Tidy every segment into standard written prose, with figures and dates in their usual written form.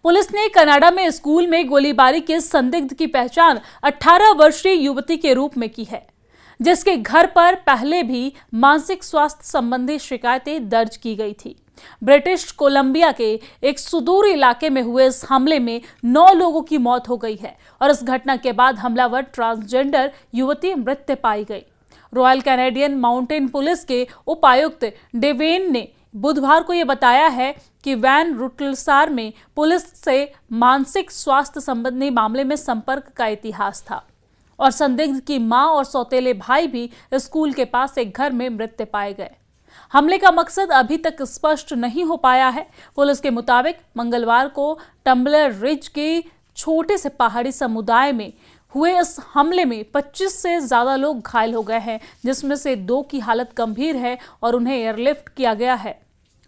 Police ने Canada में school में गोलीबारी के संदिग्ध की पहचान 18 वर्षीय युवती के रूप में की है, जिसके घर पर पहले भी मानसिक स्वास्थ्य संबंधी शिकायतें दर्ज की गई थी। ब्रिटिश कोलंबिया के एक सुदूर इलाके में हुए इस हमले में 9 लोगों की मौत हो गई है और इस घटना के बाद हमलावर ट्रांसजेंडर युवती मृत पाई गई। रॉयल कैनेडियन माउंटेन पुलिस के उपायुक्त डेवेन ने बुधवार को यह बताया है कि वैन रुटलसार में पुलिस से मानसिक स्वास्थ्य संबंधी मामले में संपर्क का इतिहास था और संदिग्ध की मां और सौतेले भाई भी स्कूल के पास एक घर में मृत पाए गए। हमले का मकसद अभी तक स्पष्ट नहीं हो पाया है। पुलिस के मुताबिक मंगलवार को टम्बलर रिज के छोटे से पहाड़ी समुदाय में हुए इस हमले में 25 से ज्यादा लोग घायल हो गए हैं, जिसमें से 2 की हालत गंभीर है और उन्हें एयरलिफ्ट किया गया है।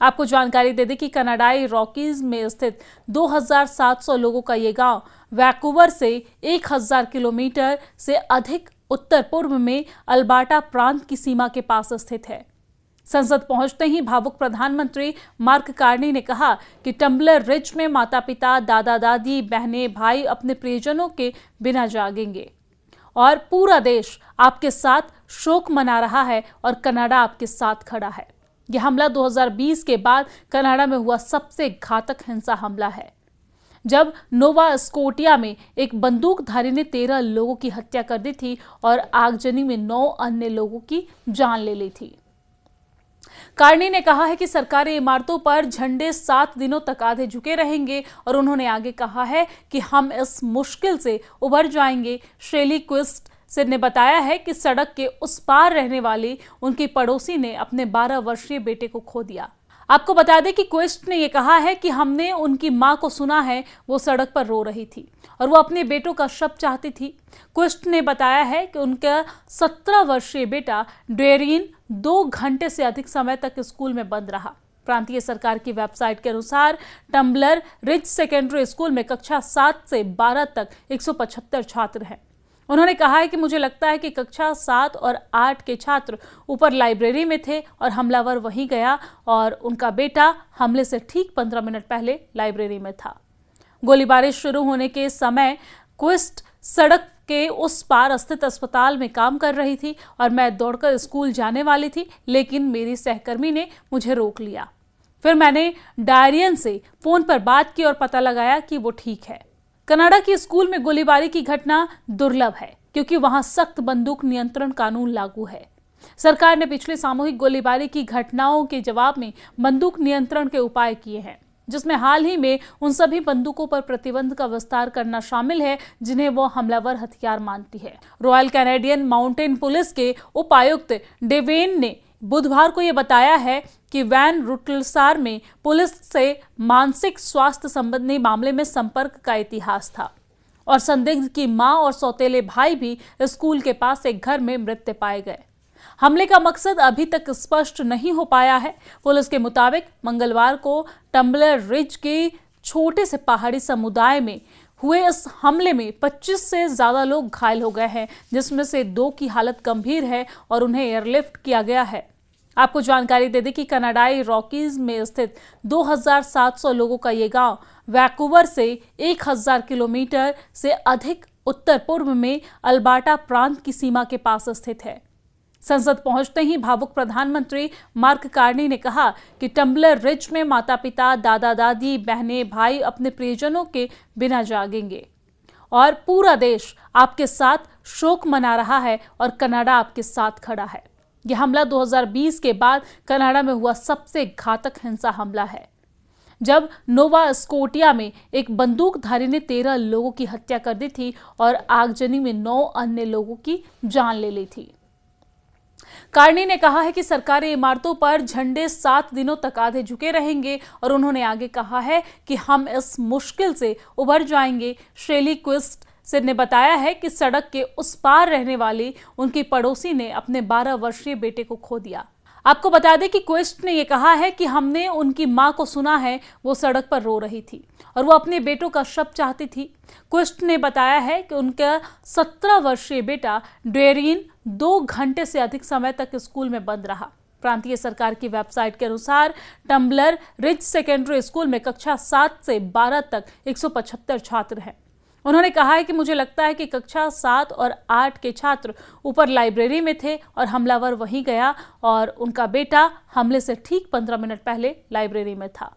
आपको जानकारी दे दें कि कनाडाई रॉकीज में स्थित 2700 लोगों का ये गांव वैंकूवर से 1000 किलोमीटर से अधिक उत्तर पूर्व में अल्बर्टा प्रांत की सीमा के पास स्थित है। संसद पहुंचते ही भावुक प्रधानमंत्री मार्क कार्नी ने कहा कि टम्बलर रिज में माता पिता, दादा दादी, बहनें, भाई अपने प्रियजनों के बिना जागेंगे और पूरा देश आपके साथ शोक मना रहा है और कनाडा आपके साथ खड़ा है। यह हमला 2020 के बाद कनाडा में हुआ सबसे घातक हिंसा हमला है, जब नोवा स्कोटिया में एक बंदूकधारी ने 13 लोगों की हत्या कर दी थी और आगजनी में 9 अन्य लोगों की जान ले ली थी। कार्नी ने कहा है कि सरकारी इमारतों पर झंडे 7 दिनों तक आधे झुके रहेंगे और उन्होंने आगे कहा है कि हम इस मुश्किल से उबर जाएंगे। शेली क्विस्ट ने बताया है कि सड़क के उस पार रहने वाली उनकी पड़ोसी ने अपने 12 वर्षीय बेटे को खो दिया। आपको बता दें कि क्विस्ट ने यह कहा है कि हमने उनकी मां को सुना है, वो सड़क पर रो रही थी और वो अपने बेटों का शव चाहती थी। क्विस्ट ने बताया है कि उनका 17 वर्षीय बेटा डेरिन 2 घंटे से अधिक समय तक स्कूल में बंद रहा। प्रांतीय सरकार की वेबसाइट के अनुसार टम्बलर रिज सेकेंडरी स्कूल में कक्षा 7 से 12 तक 175 छात्र हैं। उन्होंने कहा है कि मुझे लगता है कि कक्षा 7 और 8 के छात्र ऊपर लाइब्रेरी में थे और हमलावर वहीं गया और उनका बेटा हमले से ठीक 15 मिनट पहले लाइब्रेरी में था। गोलीबारी शुरू होने के समय क्विस्ट सड़क के उस पार स्थित अस्पताल में काम कर रही थी और मैं दौड़कर स्कूल जाने वाली थी, लेकिन मेरी सहकर्मी ने मुझे रोक लिया। फिर मैंने डायरियन से फोन पर बात की और पता लगाया कि वो ठीक है। कनाडा की स्कूल में गोलीबारी की घटना दुर्लभ है क्योंकि वहां सख्त बंदूक नियंत्रण कानून लागू है। सरकार ने पिछले सामूहिक गोलीबारी की घटनाओं के जवाब में बंदूक नियंत्रण के उपाय किए हैं, जिसमें हाल ही में उन सभी बंदूकों पर प्रतिबंध का विस्तार करना शामिल है जिन्हें वो हमलावर हथियार मानती है। रॉयल कैनेडियन माउंटेन पुलिस के उपायुक्त डेवेन ने बुधवार को यह बताया है कि वैन रुटलसार में पुलिस से मानसिक स्वास्थ्य संबंधी मामले में संपर्क का इतिहास था और संदिग्ध की मां और सौतेले भाई भी स्कूल के पास एक घर में मृत पाए गए। हमले का मकसद अभी तक स्पष्ट नहीं हो पाया है। पुलिस के मुताबिक मंगलवार को टम्बलर रिज के छोटे से पहाड़ी समुदाय में हुए इस हमले में 25 से ज्यादा लोग घायल हो गए हैं, जिसमें से 2 की हालत गंभीर है और उन्हें एयरलिफ्ट किया गया है। आपको जानकारी दे दें कि कनाडाई रॉकीज में स्थित 2700 लोगों का ये गांव वैंकूवर से 1000 किलोमीटर से अधिक उत्तर पूर्व में अल्बर्टा प्रांत की सीमा के पास स्थित है। संसद पहुंचते ही भावुक प्रधानमंत्री मार्क कार्नी ने कहा कि टम्बलर रिज में माता पिता, दादा दादी, बहनें, भाई अपने प्रियजनों के बिना जागेंगे और पूरा देश आपके साथ शोक मना रहा है और कनाडा आपके साथ खड़ा है। यह हमला 2020 के बाद कनाडा में हुआ सबसे घातक हिंसा हमला है, जब नोवा स्कोटिया में एक बंदूकधारी ने 13 लोगों की हत्या कर दी थी और आगजनी में 9 अन्य लोगों की जान ले ली थी। कार्नी ने कहा है कि सरकारी इमारतों पर झंडे 7 दिनों तक आधे झुके रहेंगे और उन्होंने आगे कहा है कि हम इस मुश्किल से उबर जाएंगे। शेली क्विस्ट ने बताया है कि सड़क के उस पार रहने वाली उनकी पड़ोसी ने अपने 12 वर्षीय बेटे को खो दिया। आपको बता दें कि क्विस्ट ने यह कहा है कि हमने उनकी मां को सुना है, वो सड़क पर रो रही थी और वो अपने बेटों का शव चाहती थी। क्विस्ट ने बताया है कि उनका 17 वर्षीय बेटा डेरिन 2 घंटे से अधिक समय तक स्कूल में बंद रहा। प्रांतीय सरकार की वेबसाइट के अनुसार टम्बलर रिज सेकेंडरी स्कूल में कक्षा 7 से 12 तक 175 छात्र हैं। उन्होंने कहा है कि मुझे लगता है कि कक्षा 7 और 8 के छात्र ऊपर लाइब्रेरी में थे और हमलावर वहीं गया और उनका बेटा हमले से ठीक 15 मिनट पहले लाइब्रेरी में था।